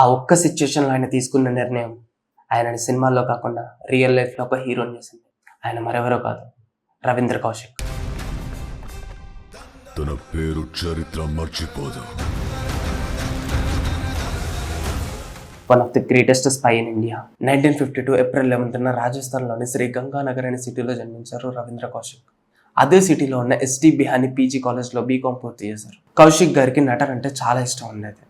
ఆ ఒక్క సిచ్యుయేషన్లో ఆయన తీసుకున్న నిర్ణయం ఆయనని సినిమాల్లో కాకుండా రియల్ లైఫ్లో ఒక హీరోని చేసింది. ఆయన మరెవరో కాదు, రవీంద్ర కౌశిక్. తన పేరు చరిత్ర మర్చిపోదు. One of the greatest spy in India. 1952 April 11న రాజస్థాన్లోని శ్రీ గంగానగర్ అనే సిటీలో జన్మించారు రవీంద్ర కౌశిక్. అదే సిటీలో ఉన్న ఎస్టీ బిహానీ పీజీ కాలేజ్లో బీకాం పూర్తి చేశారు. కౌశిక్ గారికి నటన అంటే చాలా ఇష్టం ఉండేది.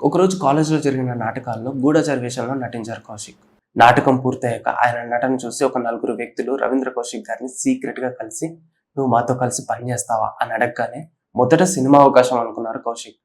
ఒకరోజు కాలేజ్లో జరిగిన నాటకాల్లో గూఢచారి వేషంలో నటించారు కౌశిక్. నాటకం పూర్తయ్యాక ఆయన నటన చూసి ఒక 4 వ్యక్తులు రవీంద్ర కౌశిక్ గారిని సీక్రెట్గా కలిసి, నువ్వు మాతో కలిసి పనిచేస్తావా అని అడగగానే మొదట సినిమా అవకాశం అనుకున్నారు కౌశిక్.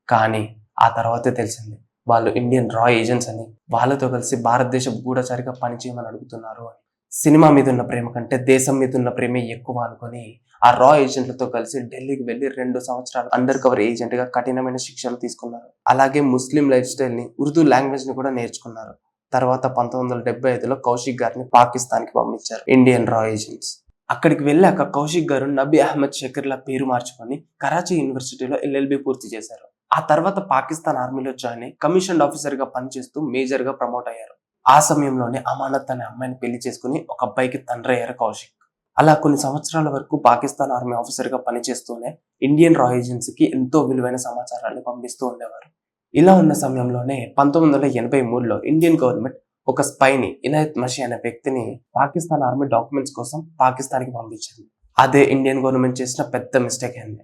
కానీ ఆ తర్వాతే తెలిసింది వాళ్ళు ఇండియన్ రా ఏజెంట్స్ అని, వాళ్ళతో కలిసి భారతదేశ గూఢచారిగా పనిచేయమని అడుగుతున్నారు అని. సినిమా మీద ఉన్న ప్రేమ కంటే దేశం మీద ఉన్న ప్రేమే ఎక్కువ అనుకుని ఆ రా ఏజెంట్లతో కలిసి ఢిల్లీకి వెళ్ళి 2 సంవత్సరాలు అండర్ కవర్ ఏజెంట్ గా కఠినమైన శిక్షలు తీసుకున్నారు. అలాగే ముస్లిం లైఫ్ స్టైల్ ని, ఉర్దూ లాంగ్వేజ్ ని కూడా నేర్చుకున్నారు. తర్వాత 1975లో కౌశిక్ గారిని పాకిస్తాన్ కి పంపించారు ఇండియన్ రా ఏజెంట్స్. అక్కడికి వెళ్ళాక కౌశిక్ గారు నబీ అహ్మద్ షకీర్లా పేరు మార్చుకొని కరాచీ యూనివర్సిటీలో LLB పూర్తి చేశారు. ఆ తర్వాత పాకిస్తాన్ ఆర్మీలో జాయిన్ అయి కమిషన్డ్ ఆఫీసర్ గా పనిచేస్తూ మేజర్ గా ప్రమోట్ అయ్యారు. ఆ సమయంలోనే అమానత్ అనే అమ్మాయిని పెళ్లి చేసుకుని ఒక అబ్బాయికి తండ్రి అయ్యారు కౌశిక్. అలా కొన్ని సంవత్సరాల వరకు పాకిస్తాన్ ఆర్మీ ఆఫీసర్ గా పనిచేస్తూనే ఇండియన్ రా ఏజెన్సీకి ఎంతో విలువైన సమాచారాన్ని పంపిస్తూ ఉండేవారు. ఇలా ఉన్న సమయంలోనే 1983లో ఇండియన్ గవర్నమెంట్ ఒక స్పైని, ఇనాయత్ మషి అనే వ్యక్తిని పాకిస్తాన్ ఆర్మీ డాక్యుమెంట్స్ కోసం పాకిస్తాన్కి పంపించింది. అదే ఇండియన్ గవర్నమెంట్ చేసిన పెద్ద మిస్టేక్ అయింది.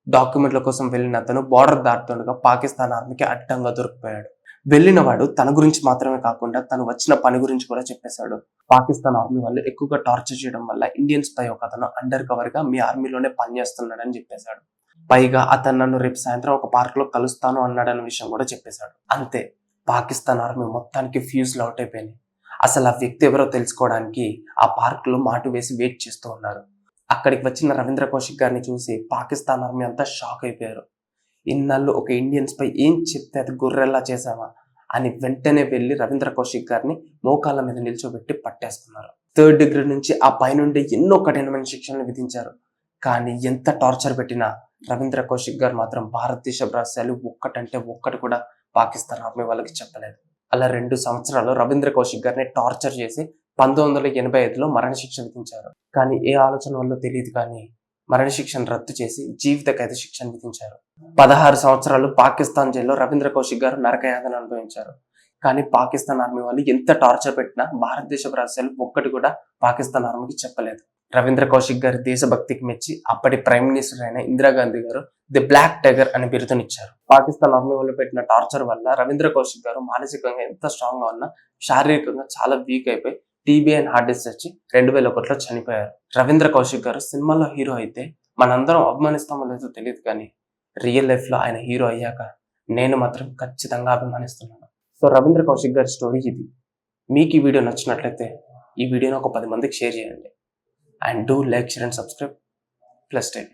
డాక్యుమెంట్ల కోసం వెళ్ళిన అతను బార్డర్ దాటుతుండగా పాకిస్తాన్ ఆర్మీకి అడ్డంగా దొరికిపోయాడు. వెళ్ళిన వాడు తన గురించి మాత్రమే కాకుండా తను వచ్చిన పని గురించి కూడా చెప్పేశాడు. పాకిస్తాన్ ఆర్మీ వాళ్ళు ఎక్కువగా టార్చర్ చేయడం వల్ల ఇండియన్ స్పై ఒక అతను అండర్ కవర్ గా మీ ఆర్మీలోనే పనిచేస్తున్నాడని చెప్పేశాడు. పైగా అతను నన్ను రేపు సాయంత్రం ఒక పార్క్ లో కలుస్తాను అన్నాడన్న విషయం కూడా చెప్పేశాడు. అంతే, పాకిస్తాన్ ఆర్మీ మొత్తానికి ఫ్యూజ్ అవుట్ అయిపోయింది. అసలు ఆ వ్యక్తి ఎవరో తెలుసుకోవడానికి ఆ పార్క్ లో మాటు వేసి వెయిట్ చేస్తూ ఉన్నారు. అక్కడికి వచ్చిన రవీంద్ర కౌశిక్ గారిని చూసి పాకిస్తాన్ ఆర్మీ అంతా షాక్ అయిపోయారు. ఇన్నాళ్ళు ఒక ఇండియన్స్ పై ఏం చెప్తే అది గొర్రెల్లా చేసామా అని వెంటనే వెళ్ళి రవీంద్ర కౌశిక్ గారిని మోకాళ్ళ మీద నిల్చోబెట్టి పట్టేసుకున్నారు. 3rd డిగ్రీ నుంచి ఆ పైనుండి ఎన్నో కఠినమైన శిక్షలను విధించారు. కానీ ఎంత టార్చర్ పెట్టినా రవీంద్ర కౌశిక్ గారు మాత్రం భారతదేశ రహస్యాలు ఒక్కటంటే ఒక్కటి కూడా పాకిస్తాన్ ఆర్మీ వాళ్ళకి చెప్పలేదు. అలా 2 సంవత్సరాలు రవీంద్ర కౌశిక్ గారిని టార్చర్ చేసి 1985లో మరణశిక్ష విధించారు. కానీ ఏ ఆలోచన వల్ల తెలియదు కానీ మరణశిక్షను రద్దు చేసి జీవిత ఖైదు శిక్షను విధించారు. 16 సంవత్సరాలు పాకిస్తాన్ జైల్లో రవీంద్ర కౌశిక్ గారు నరకయాతన అనుభవించారు. కానీ పాకిస్తాన్ ఆర్మీ వాళ్ళు ఎంత టార్చర్ పెట్టినా భారతదేశ రహస్యాలు ఒక్కటి కూడా పాకిస్తాన్ ఆర్మీకి చెప్పలేదు. రవీంద్ర కౌశిక్ గారి దేశభక్తికి మెచ్చి అప్పటి ప్రైమ్ మినిస్టర్ అయిన ఇందిరాగాంధీ గారు ది బ్లాక్ టైగర్ అనే బిరుదునిచ్చారు. పాకిస్తాన్ ఆర్మీ వాళ్ళు పెట్టిన టార్చర్ వల్ల రవీంద్ర కౌశిక్ గారు మానసికంగా ఎంత స్ట్రాంగ్ గా ఉన్నా శారీరకంగా చాలా వీక్ అయిపోయి TB అండ్ హార్ట్ డిసీజ్ వచ్చి 2001లో చనిపోయారు. రవీంద్ర కౌశిక్ గారు సినిమాలో హీరో అయితే మనందరం అభిమానిస్తామో లేదో తెలియదు కానీ రియల్ లైఫ్ లో ఆయన హీరో అయ్యాక నేను మాత్రం ఖచ్చితంగా అభిమానిస్తున్నాను. సో రవీంద్ర కౌశిక్ గారి స్టోరీ ఇది. మీకు ఈ వీడియో నచ్చినట్లయితే ఈ వీడియోని ఒక 10 మందికి షేర్ చేయండి. And do like, share and subscribe. Plus 10.